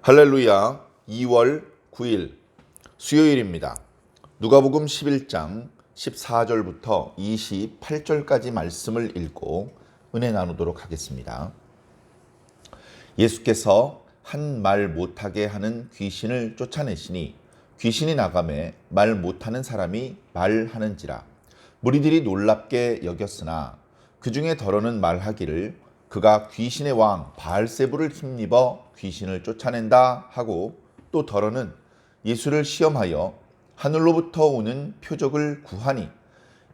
할렐루야. 2월 9일 수요일입니다. 누가복음 11장 14절부터 28절까지 말씀을 읽고 은혜 나누도록 하겠습니다. 예수께서 한 말 못하게 하는 귀신을 쫓아내시니 귀신이 나가매 말 못하는 사람이 말하는지라. 무리들이 놀랍게 여겼으나 그 중에 더러는 말하기를 그가 귀신의 왕 바알세불을 힘입어 귀신을 쫓아낸다 하고, 또 더러는 예수를 시험하여 하늘로부터 오는 표적을 구하니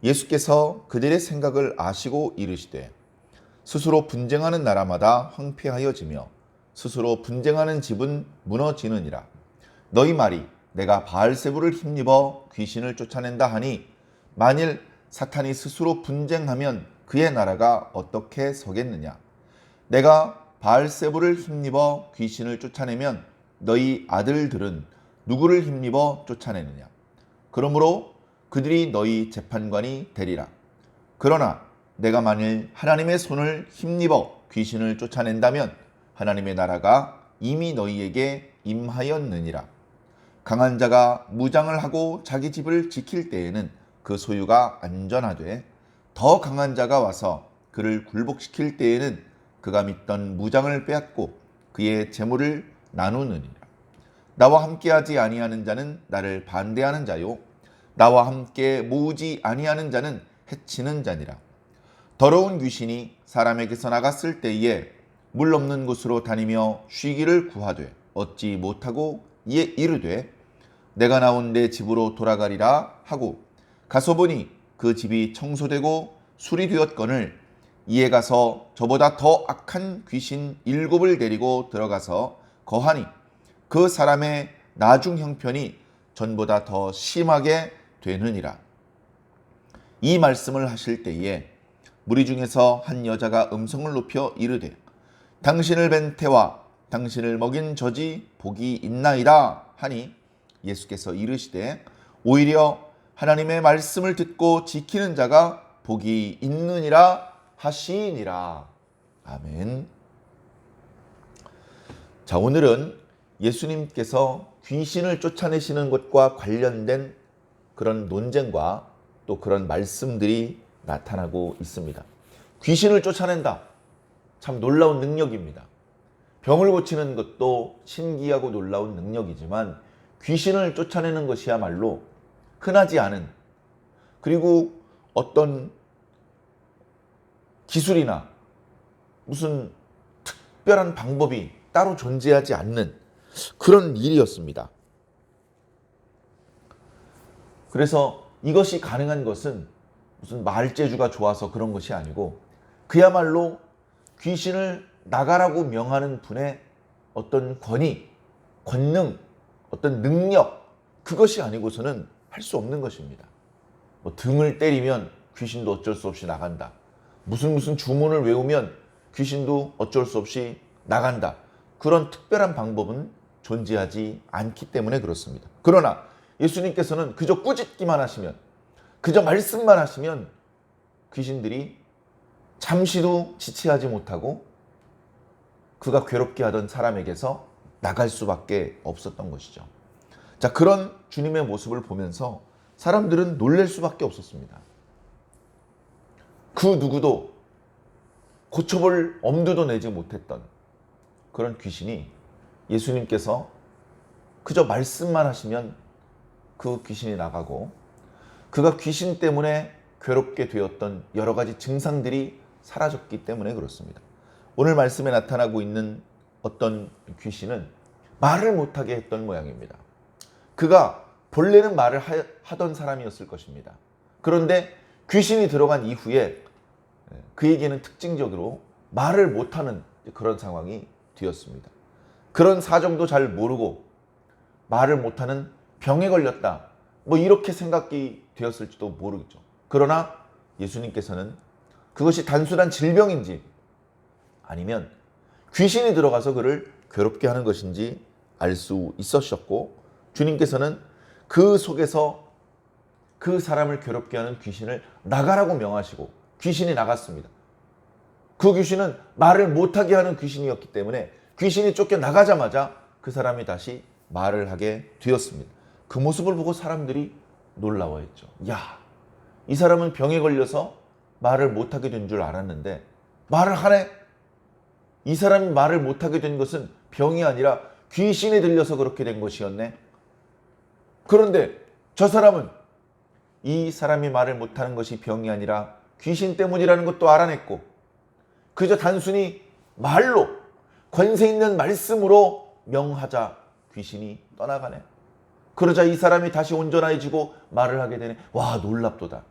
예수께서 그들의 생각을 아시고 이르시되 스스로 분쟁하는 나라마다 황폐하여지며 스스로 분쟁하는 집은 무너지느니라. 너희 말이 내가 바알세불을 힘입어 귀신을 쫓아낸다 하니 만일 사탄이 스스로 분쟁하면 그의 나라가 어떻게 서겠느냐. 내가 바알세불을 힘입어 귀신을 쫓아내면 너희 아들들은 누구를 힘입어 쫓아내느냐. 그러므로 그들이 너희 재판관이 되리라. 그러나 내가 만일 하나님의 손을 힘입어 귀신을 쫓아낸다면 하나님의 나라가 이미 너희에게 임하였느니라. 강한 자가 무장을 하고 자기 집을 지킬 때에는 그 소유가 안전하되 더 강한 자가 와서 그를 굴복시킬 때에는 그가 믿던 무장을 빼앗고 그의 재물을 나누느니라. 나와 함께하지 아니하는 자는 나를 반대하는 자요, 나와 함께 모으지 아니하는 자는 해치는 자니라. 더러운 귀신이 사람에게서 나갔을 때에 물 없는 곳으로 다니며 쉬기를 구하되 얻지 못하고 이에 이르되 내가 나온 내 집으로 돌아가리라 하고 가서 보니 그 집이 청소되고 수리되었거늘 이에 가서 저보다 더 악한 귀신 7을 데리고 들어가서 거하니 그 사람의 나중 형편이 전보다 더 심하게 되느니라. 이 말씀을 하실 때에 무리 중에서 한 여자가 음성을 높여 이르되 당신을 뵌 태와 당신을 먹인 젖이 복이 있나이다 하니 예수께서 이르시되 오히려 하나님의 말씀을 듣고 지키는 자가 복이 있느니라 하시니라. 아멘. 자, 오늘은 예수님께서 귀신을 쫓아내시는 것과 관련된 그런 논쟁과 또 그런 말씀들이 나타나고 있습니다. 귀신을 쫓아낸다. 참 놀라운 능력입니다. 병을 고치는 것도 신기하고 놀라운 능력이지만 귀신을 쫓아내는 것이야말로 흔하지 않은, 그리고 어떤 기술이나 무슨 특별한 방법이 따로 존재하지 않는 그런 일이었습니다. 그래서 이것이 가능한 것은 무슨 말재주가 좋아서 그런 것이 아니고 그야말로 귀신을 나가라고 명하는 분의 어떤 권위, 권능, 어떤 능력, 그것이 아니고서는 할 수 없는 것입니다. 뭐 등을 때리면 귀신도 어쩔 수 없이 나간다. 무슨 주문을 외우면 귀신도 어쩔 수 없이 나간다. 그런 특별한 방법은 존재하지 않기 때문에 그렇습니다. 그러나 예수님께서는 그저 꾸짖기만 하시면, 그저 말씀만 하시면 귀신들이 잠시도 지체하지 못하고 그가 괴롭게 하던 사람에게서 나갈 수밖에 없었던 것이죠. 자, 그런 주님의 모습을 보면서 사람들은 놀랄 수밖에 없었습니다. 그 누구도 고쳐볼 엄두도 내지 못했던 그런 귀신이 예수님께서 그저 말씀만 하시면 그 귀신이 나가고, 그가 귀신 때문에 괴롭게 되었던 여러 가지 증상들이 사라졌기 때문에 그렇습니다. 오늘 말씀에 나타나고 있는 어떤 귀신은 말을 못하게 했던 모양입니다. 그가 본래는 말을 하던 사람이었을 것입니다. 그런데 귀신이 들어간 이후에 그에게는 특징적으로 말을 못하는 그런 상황이 되었습니다. 그런 사정도 잘 모르고 말을 못하는 병에 걸렸다, 뭐 이렇게 생각이 되었을지도 모르겠죠. 그러나 예수님께서는 그것이 단순한 질병인지 아니면 귀신이 들어가서 그를 괴롭게 하는 것인지 알 수 있으셨고, 주님께서는 그 속에서 그 사람을 괴롭게 하는 귀신을 나가라고 명하시고 귀신이 나갔습니다. 그 귀신은 말을 못하게 하는 귀신이었기 때문에 귀신이 쫓겨나가자마자 그 사람이 다시 말을 하게 되었습니다. 그 모습을 보고 사람들이 놀라워했죠. 야, 이 사람은 병에 걸려서 말을 못하게 된 줄 알았는데 말을 하네? 이 사람이 말을 못하게 된 것은 병이 아니라 귀신에 들려서 그렇게 된 것이었네. 그런데 저 사람은 이 사람이 말을 못하는 것이 병이 아니라 귀신 때문이라는 것도 알아냈고 그저 단순히 말로 권세 있는 말씀으로 명하자 귀신이 떠나가네. 그러자 이 사람이 다시 온전해지고 말을 하게 되네. 와, 놀랍도다.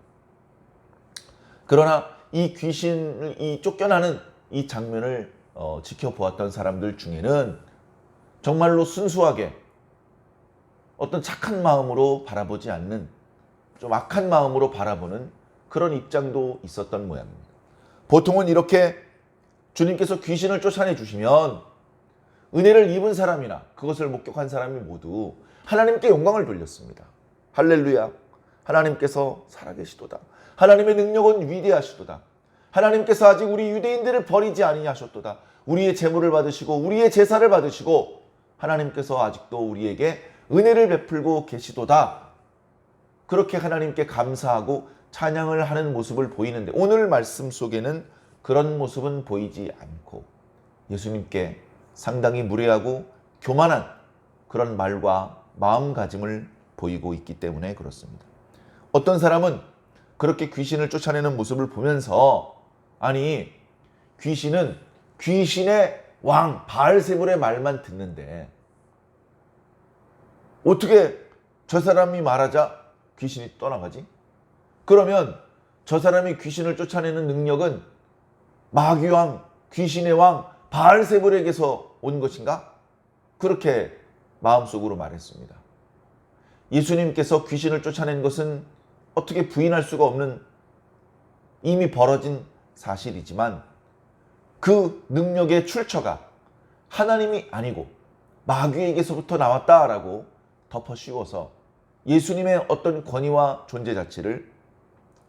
그러나 이 귀신을 이 쫓겨나는 이 장면을 지켜보았던 사람들 중에는 정말로 순수하게 어떤 착한 마음으로 바라보지 않는 좀 악한 마음으로 바라보는 그런 입장도 있었던 모양입니다. 보통은 이렇게 주님께서 귀신을 쫓아내 주시면 은혜를 입은 사람이나 그것을 목격한 사람이 모두 하나님께 영광을 돌렸습니다. 할렐루야. 하나님께서 살아계시도다. 하나님의 능력은 위대하시도다. 하나님께서 아직 우리 유대인들을 버리지 아니하셨도다. 우리의 제물을 받으시고 우리의 제사를 받으시고 하나님께서 아직도 우리에게 은혜를 베풀고 계시도다. 그렇게 하나님께 감사하고 찬양을 하는 모습을 보이는데 오늘 말씀 속에는 그런 모습은 보이지 않고 예수님께 상당히 무례하고 교만한 그런 말과 마음가짐을 보이고 있기 때문에 그렇습니다. 어떤 사람은 그렇게 귀신을 쫓아내는 모습을 보면서 아니 귀신은 귀신의 왕 바알세불의 말만 듣는데 어떻게 저 사람이 말하자 귀신이 떠나가지? 그러면 저 사람이 귀신을 쫓아내는 능력은 마귀왕, 귀신의 왕 바알세불에게서 온 것인가? 그렇게 마음속으로 말했습니다. 예수님께서 귀신을 쫓아낸 것은 어떻게 부인할 수가 없는 이미 벌어진 사실이지만 그 능력의 출처가 하나님이 아니고 마귀에게서부터 나왔다라고 덮어씌워서 예수님의 어떤 권위와 존재 자체를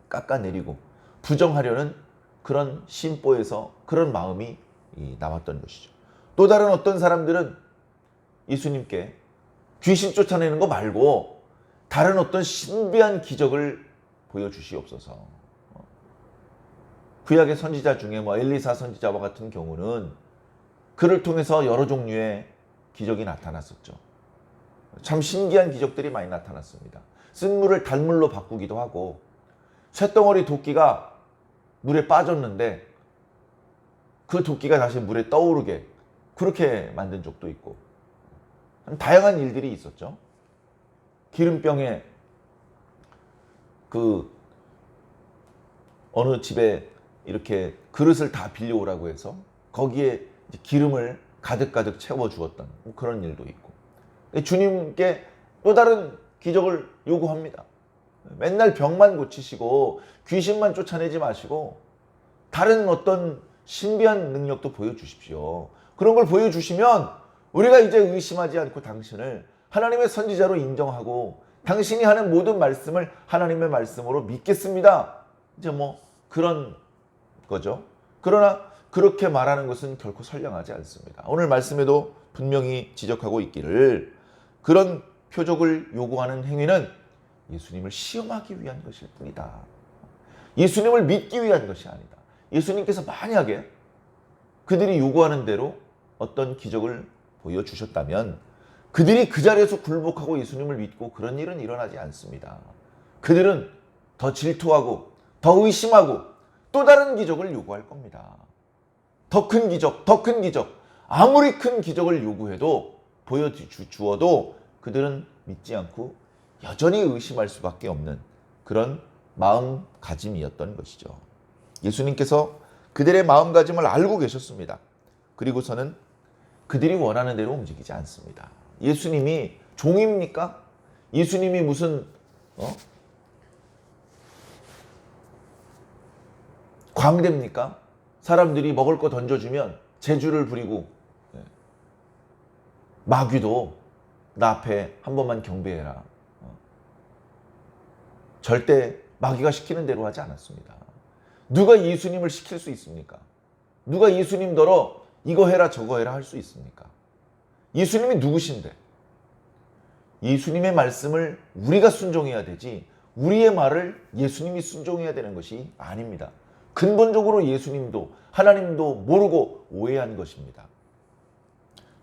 깎아내리고 부정하려는 그런 심보에서 그런 마음이 나왔던 것이죠. 또 다른 어떤 사람들은 예수님께 귀신 쫓아내는 거 말고 다른 어떤 신비한 기적을 보여주시옵소서. 구약의 선지자 중에 엘리사 선지자와 같은 경우는 그를 통해서 여러 종류의 기적이 나타났었죠. 참 신기한 기적들이 많이 나타났습니다. 쓴 물을 단물로 바꾸기도 하고 쇳덩어리 도끼가 물에 빠졌는데 그 도끼가 다시 물에 떠오르게 그렇게 만든 적도 있고 다양한 일들이 있었죠. 기름병에 그 어느 집에 이렇게 그릇을 다 빌려오라고 해서 거기에 기름을 가득가득 채워주었던 그런 일도 있고 주님께 또 다른 기적을 요구합니다. 맨날 병만 고치시고 귀신만 쫓아내지 마시고 다른 어떤 신비한 능력도 보여주십시오. 그런 걸 보여주시면 우리가 이제 의심하지 않고 당신을 하나님의 선지자로 인정하고 당신이 하는 모든 말씀을 하나님의 말씀으로 믿겠습니다. 이제 그런 거죠. 그러나 그렇게 말하는 것은 결코 선량하지 않습니다. 오늘 말씀에도 분명히 지적하고 있기를 그런 표적을 요구하는 행위는 예수님을 시험하기 위한 것일 뿐이다. 예수님을 믿기 위한 것이 아니다. 예수님께서 만약에 그들이 요구하는 대로 어떤 기적을 보여주셨다면 그들이 그 자리에서 굴복하고 예수님을 믿고 그런 일은 일어나지 않습니다. 그들은 더 질투하고 더 의심하고 또 다른 기적을 요구할 겁니다. 더 큰 기적, 더 큰 기적. 아무리 큰 기적을 요구해도 보여주어도 그들은 믿지 않고 여전히 의심할 수밖에 없는 그런 마음가짐이었던 것이죠. 예수님께서 그들의 마음가짐을 알고 계셨습니다. 그리고서는 그들이 원하는 대로 움직이지 않습니다. 예수님이 종입니까? 예수님이 무슨 광대입니까? 사람들이 먹을 거 던져주면 재주를 부리고 마귀도 나 앞에 한 번만 경배해라. 절대 마귀가 시키는 대로 하지 않았습니다. 누가 예수님을 시킬 수 있습니까? 누가 예수님더러 이거 해라 저거 해라 할 수 있습니까? 예수님이 누구신데? 예수님의 말씀을 우리가 순종해야 되지 우리의 말을 예수님이 순종해야 되는 것이 아닙니다. 근본적으로 예수님도 하나님도 모르고 오해한 것입니다.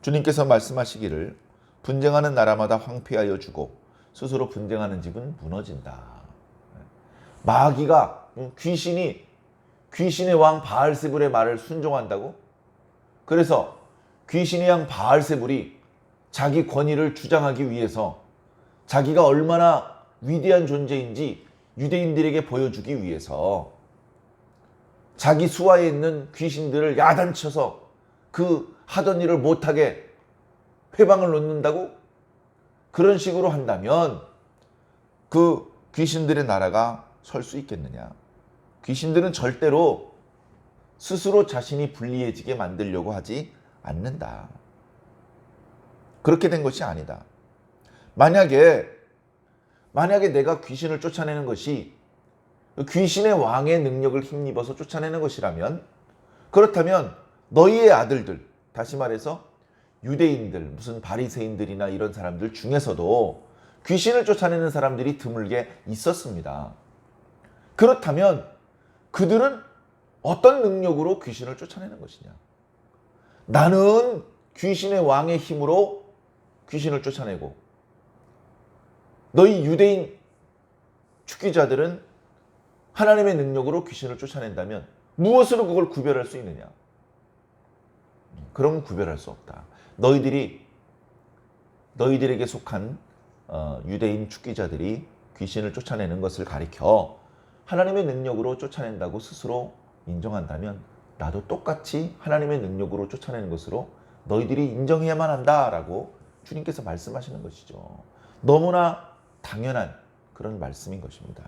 주님께서 말씀하시기를 분쟁하는 나라마다 황폐하여 주고 스스로 분쟁하는 집은 무너진다. 마귀가 귀신의 왕 바알세불의 말을 순종한다고? 그래서 귀신의 왕 바알세불이 자기 권위를 주장하기 위해서 자기가 얼마나 위대한 존재인지 유대인들에게 보여주기 위해서 자기 수하에 있는 귀신들을 야단쳐서 그 하던 일을 못하게 회방을 놓는다고? 그런 식으로 한다면 그 귀신들의 나라가 설 수 있겠느냐? 귀신들은 절대로 스스로 자신이 불리해지게 만들려고 하지 않는다. 그렇게 된 것이 아니다. 만약에 내가 귀신을 쫓아내는 것이 귀신의 왕의 능력을 힘입어서 쫓아내는 것이라면, 그렇다면 너희의 아들들, 다시 말해서 유대인들, 무슨 바리새인들이나 이런 사람들 중에서도 귀신을 쫓아내는 사람들이 드물게 있었습니다. 그렇다면 그들은 어떤 능력으로 귀신을 쫓아내는 것이냐? 나는 귀신의 왕의 힘으로 귀신을 쫓아내고 너희 유대인 축기자들은 하나님의 능력으로 귀신을 쫓아낸다면 무엇으로 그걸 구별할 수 있느냐? 그럼 구별할 수 없다. 너희들에게 속한 유대인 축기자들이 귀신을 쫓아내는 것을 가리켜 하나님의 능력으로 쫓아낸다고 스스로 인정한다면 나도 똑같이 하나님의 능력으로 쫓아내는 것으로 너희들이 인정해야만 한다라고 주님께서 말씀하시는 것이죠. 너무나 당연한 그런 말씀인 것입니다.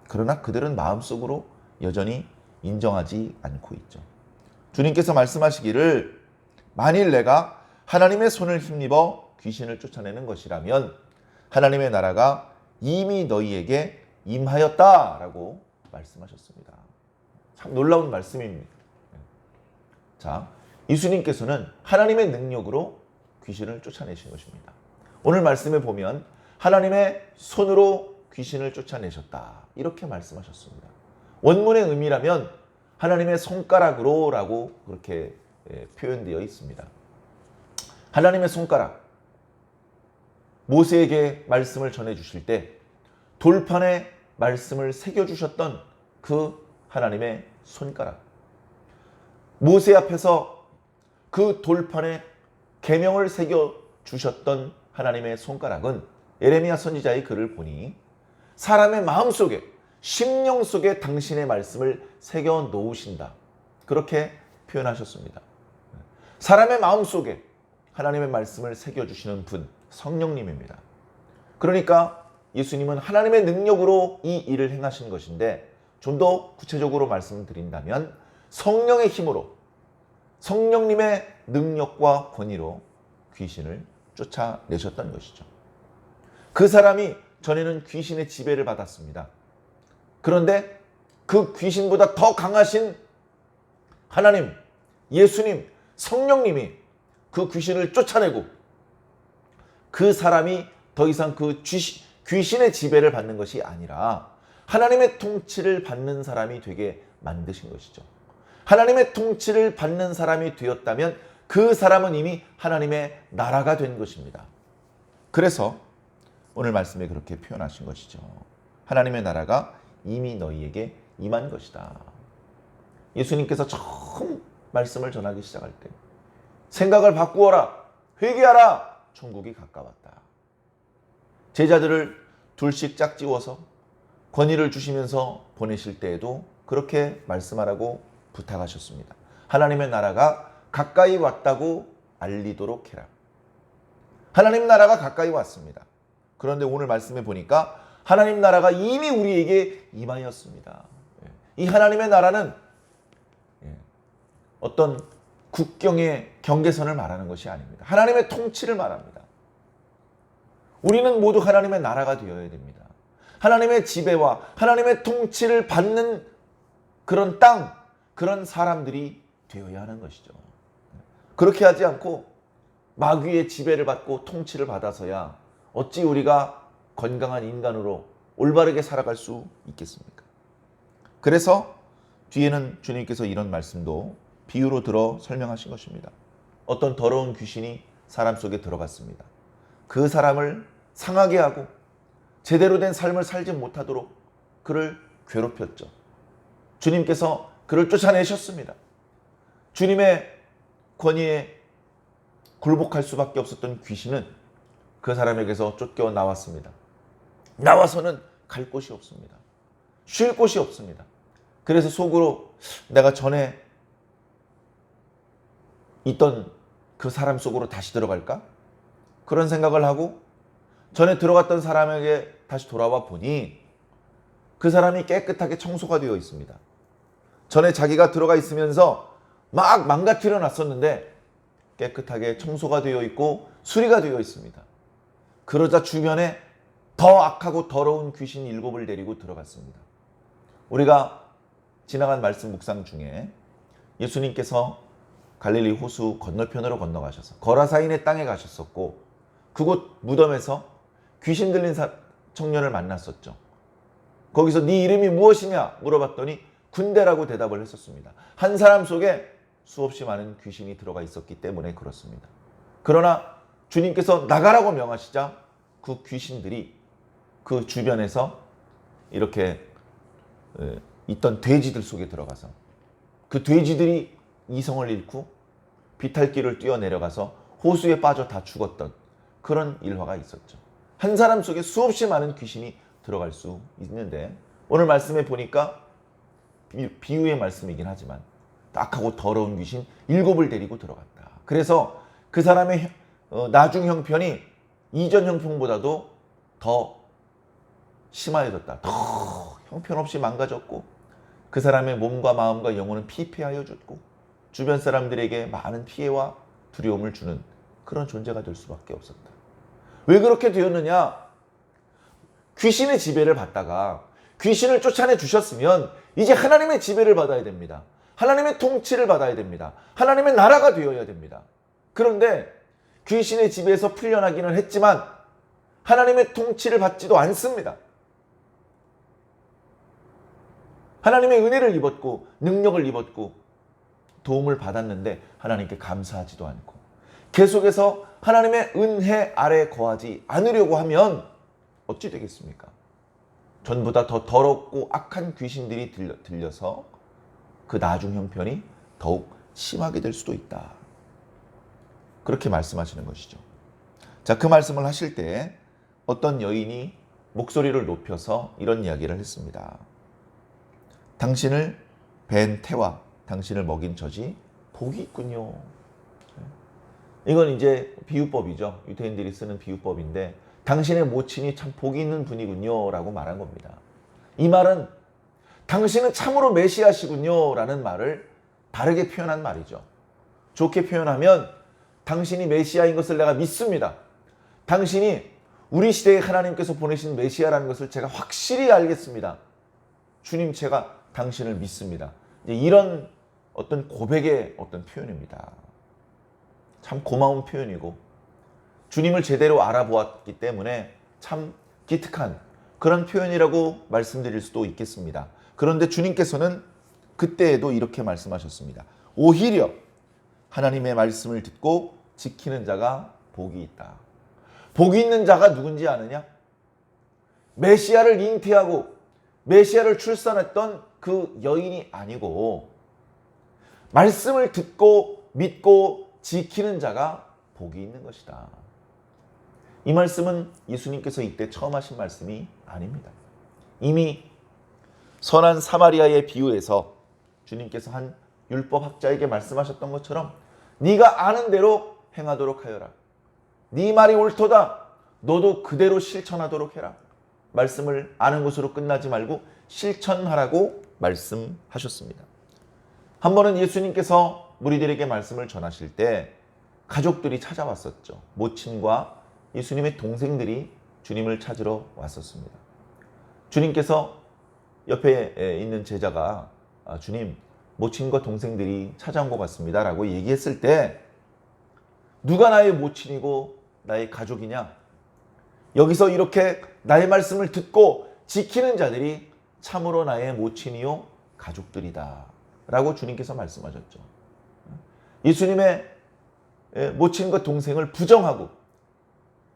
그러나 그들은 마음속으로 여전히 인정하지 않고 있죠. 주님께서 말씀하시기를 만일 내가 하나님의 손을 힘입어 귀신을 쫓아내는 것이라면 하나님의 나라가 이미 너희에게 임하였다라고 말씀하셨습니다. 참 놀라운 말씀입니다. 자, 예수님께서는 하나님의 능력으로 귀신을 쫓아내신 것입니다. 오늘 말씀에 보면 하나님의 손으로 귀신을 쫓아내셨다 이렇게 말씀하셨습니다. 원문의 의미라면 하나님의 손가락으로 라고 그렇게 표현되어 있습니다. 하나님의 손가락, 모세에게 말씀을 전해주실 때 돌판에 말씀을 새겨주셨던 그 하나님의 손가락, 모세 앞에서 그 돌판에 계명을 새겨주셨던 하나님의 손가락은 예레미야 선지자의 글을 보니 사람의 마음속에 심령 속에 당신의 말씀을 새겨 놓으신다 그렇게 표현하셨습니다. 사람의 마음속에 하나님의 말씀을 새겨주시는 분 성령님입니다. 그러니까 예수님은 하나님의 능력으로 이 일을 행하신 것인데 좀 더 구체적으로 말씀드린다면 성령의 힘으로 성령님의 능력과 권위로 귀신을 쫓아내셨던 것이죠. 그 사람이 전에는 귀신의 지배를 받았습니다. 그런데 그 귀신보다 더 강하신 하나님, 예수님, 성령님이 그 귀신을 쫓아내고 그 사람이 더 이상 그 귀신의 지배를 받는 것이 아니라 하나님의 통치를 받는 사람이 되게 만드신 것이죠. 하나님의 통치를 받는 사람이 되었다면 그 사람은 이미 하나님의 나라가 된 것입니다. 그래서 오늘 말씀에 그렇게 표현하신 것이죠. 하나님의 나라가 이미 너희에게 임한 것이다. 예수님께서 처음 말씀을 전하기 시작할 때 생각을 바꾸어라, 회개하라, 천국이 가까웠다. 제자들을 둘씩 짝지워서 권위를 주시면서 보내실 때에도 그렇게 말씀하라고 부탁하셨습니다. 하나님의 나라가 가까이 왔다고 알리도록 해라. 하나님 나라가 가까이 왔습니다. 그런데 오늘 말씀에 보니까 하나님 나라가 이미 우리에게 임하였습니다. 이 하나님의 나라는 어떤 국경의 경계선을 말하는 것이 아닙니다. 하나님의 통치를 말합니다. 우리는 모두 하나님의 나라가 되어야 됩니다. 하나님의 지배와 하나님의 통치를 받는 그런 땅, 그런 사람들이 되어야 하는 것이죠. 그렇게 하지 않고 마귀의 지배를 받고 통치를 받아서야 어찌 우리가 건강한 인간으로 올바르게 살아갈 수 있겠습니까? 그래서 뒤에는 주님께서 이런 말씀도 비유로 들어 설명하신 것입니다. 어떤 더러운 귀신이 사람 속에 들어갔습니다. 그 사람을 상하게 하고 제대로 된 삶을 살지 못하도록 그를 괴롭혔죠. 주님께서 그를 쫓아내셨습니다. 주님의 권위에 굴복할 수밖에 없었던 귀신은 그 사람에게서 쫓겨 나왔습니다. 나와서는 갈 곳이 없습니다. 쉴 곳이 없습니다. 그래서 속으로 내가 전에 있던 그 사람 속으로 다시 들어갈까? 그런 생각을 하고 전에 들어갔던 사람에게 다시 돌아와 보니 그 사람이 깨끗하게 청소가 되어 있습니다. 전에 자기가 들어가 있으면서 막 망가뜨려 놨었는데 깨끗하게 청소가 되어 있고 수리가 되어 있습니다. 그러자 주변에 더 악하고 더러운 귀신 7을 데리고 들어갔습니다. 우리가 지나간 말씀 묵상 중에 예수님께서 갈릴리 호수 건너편으로 건너가셔서 거라사인의 땅에 가셨었고 그곳 무덤에서 귀신 들린 청년을 만났었죠. 거기서 네 이름이 무엇이냐 물어봤더니 군대라고 대답을 했었습니다. 한 사람 속에 수없이 많은 귀신이 들어가 있었기 때문에 그렇습니다. 그러나 주님께서 나가라고 명하시자 그 귀신들이 그 주변에서 이렇게 있던 돼지들 속에 들어가서 그 돼지들이 이성을 잃고 비탈길을 뛰어내려가서 호수에 빠져 다 죽었던 그런 일화가 있었죠. 한 사람 속에 수없이 많은 귀신이 들어갈 수 있는데 오늘 말씀에 보니까 비유의 말씀이긴 하지만 악하고 더러운 귀신 7을 데리고 들어갔다. 그래서 그 사람의 나중 형편이 이전 형편보다도 더 심해졌다. 더 형편없이 망가졌고 그 사람의 몸과 마음과 영혼은 피폐하여 졌고 주변 사람들에게 많은 피해와 두려움을 주는 그런 존재가 될 수밖에 없었다. 왜 그렇게 되었느냐? 귀신의 지배를 받다가 귀신을 쫓아내 주셨으면 이제 하나님의 지배를 받아야 됩니다. 하나님의 통치를 받아야 됩니다. 하나님의 나라가 되어야 됩니다. 그런데 귀신의 지배에서 풀려나기는 했지만 하나님의 통치를 받지도 않습니다. 하나님의 은혜를 입었고 능력을 입었고 도움을 받았는데 하나님께 감사하지도 않고 계속해서 하나님의 은혜 아래 거하지 않으려고 하면 어찌 되겠습니까? 전보다 더 더럽고 악한 귀신들이 들려서 그 나중 형편이 더욱 심하게 될 수도 있다. 그렇게 말씀하시는 것이죠. 자, 그 말씀을 하실 때 어떤 여인이 목소리를 높여서 이런 이야기를 했습니다. 당신을 뵌 태와 당신을 먹인 젖이 복이 있군요. 이건 이제 비유법이죠. 유대인들이 쓰는 비유법인데 당신의 모친이 참 복이 있는 분이군요 라고 말한 겁니다. 이 말은 당신은 참으로 메시아시군요 라는 말을 다르게 표현한 말이죠. 좋게 표현하면 당신이 메시아인 것을 내가 믿습니다. 당신이 우리 시대에 하나님께서 보내신 메시아라는 것을 제가 확실히 알겠습니다. 주님, 제가 당신을 믿습니다. 이제 이런 어떤 고백의 어떤 표현입니다. 참 고마운 표현이고 주님을 제대로 알아보았기 때문에 참 기특한 그런 표현이라고 말씀드릴 수도 있겠습니다. 그런데 주님께서는 그때에도 이렇게 말씀하셨습니다. 오히려 하나님의 말씀을 듣고 지키는 자가 복이 있다. 복이 있는 자가 누군지 아느냐? 메시아를 잉태하고 메시아를 출산했던 그 여인이 아니고 말씀을 듣고 믿고 지키는 자가 복이 있는 것이다. 이 말씀은 예수님께서 이때 처음 하신 말씀이 아닙니다. 이미 선한 사마리아의 비유에서 주님께서 한 율법학자에게 말씀하셨던 것처럼 네가 아는 대로 행하도록 하여라. 네 말이 옳도다. 너도 그대로 실천하도록 해라. 말씀을 아는 것으로 끝나지 말고 실천하라고 말씀하셨습니다. 한 번은 예수님께서 무리들에게 말씀을 전하실 때 가족들이 찾아왔었죠. 모친과 예수님의 동생들이 주님을 찾으러 왔었습니다. 주님께서 옆에 있는 제자가 주님, 모친과 동생들이 찾아온 것 같습니다 라고 얘기했을 때 누가 나의 모친이고 나의 가족이냐? 여기서 이렇게 나의 말씀을 듣고 지키는 자들이 참으로 나의 모친이요 가족들이다 라고 주님께서 말씀하셨죠. 예수님의 모친과 동생을 부정하고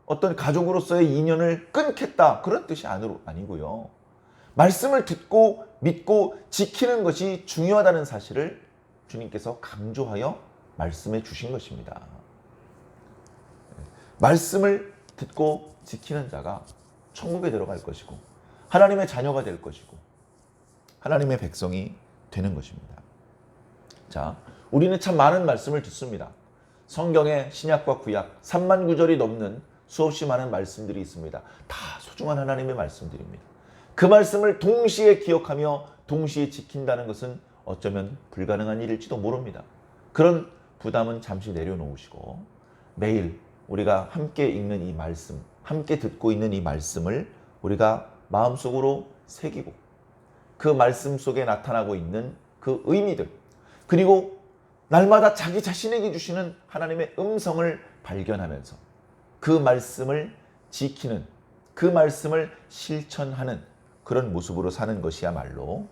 어떤 가족으로서의 인연을 끊겠다 그런 뜻이 아니고요. 말씀을 듣고 믿고 지키는 것이 중요하다는 사실을 주님께서 강조하여 말씀해 주신 것입니다. 말씀을 듣고 지키는 자가 천국에 들어갈 것이고 하나님의 자녀가 될 것이고 하나님의 백성이 되는 것입니다. 자, 우리는 참 많은 말씀을 듣습니다. 성경의 신약과 구약 3만 구절이 넘는 수없이 많은 말씀들이 있습니다. 다 소중한 하나님의 말씀들입니다. 그 말씀을 동시에 기억하며 동시에 지킨다는 것은 어쩌면 불가능한 일일지도 모릅니다. 그런 부담은 잠시 내려놓으시고 매일 우리가 함께 읽는 이 말씀, 함께 듣고 있는 이 말씀을 우리가 마음속으로 새기고 그 말씀 속에 나타나고 있는 그 의미들, 그리고 날마다 자기 자신에게 주시는 하나님의 음성을 발견하면서 그 말씀을 지키는, 그 말씀을 실천하는 그런 모습으로 사는 것이야말로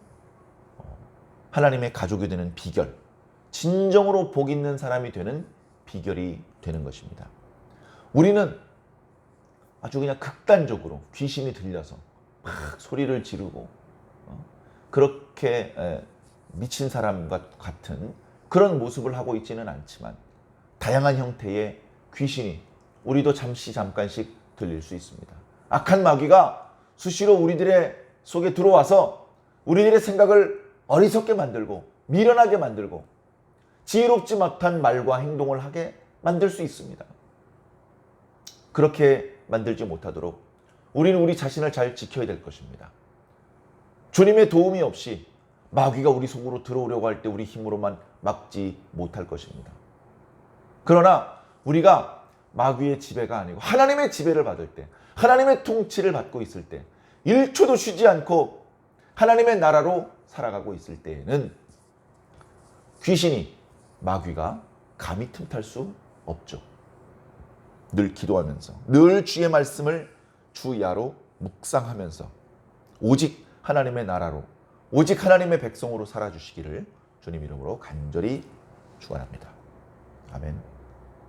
하나님의 가족이 되는 비결, 진정으로 복 있는 사람이 되는 비결이 되는 것입니다. 우리는 아주 그냥 극단적으로 귀신이 들려서 막 소리를 지르고 그렇게 미친 사람과 같은 그런 모습을 하고 있지는 않지만 다양한 형태의 귀신이 우리도 잠깐씩 들릴 수 있습니다. 악한 마귀가 수시로 우리들의 속에 들어와서 우리들의 생각을 어리석게 만들고 미련하게 만들고 지혜롭지 못한 말과 행동을 하게 만들 수 있습니다. 그렇게 만들지 못하도록 우리는 우리 자신을 잘 지켜야 될 것입니다. 주님의 도움이 없이 마귀가 우리 속으로 들어오려고 할 때 우리 힘으로만 막지 못할 것입니다. 그러나 우리가 마귀의 지배가 아니고 하나님의 지배를 받을 때, 하나님의 통치를 받고 있을 때, 1초도 쉬지 않고 하나님의 나라로 살아가고 있을 때에는 귀신이, 마귀가 감히 틈탈 수 없죠. 늘 기도하면서, 늘 주의 말씀을 주야로 묵상하면서 오직 하나님의 나라로, 오직 하나님의 백성으로 살아주시기를 주님 이름으로 간절히 축원합니다. 아멘.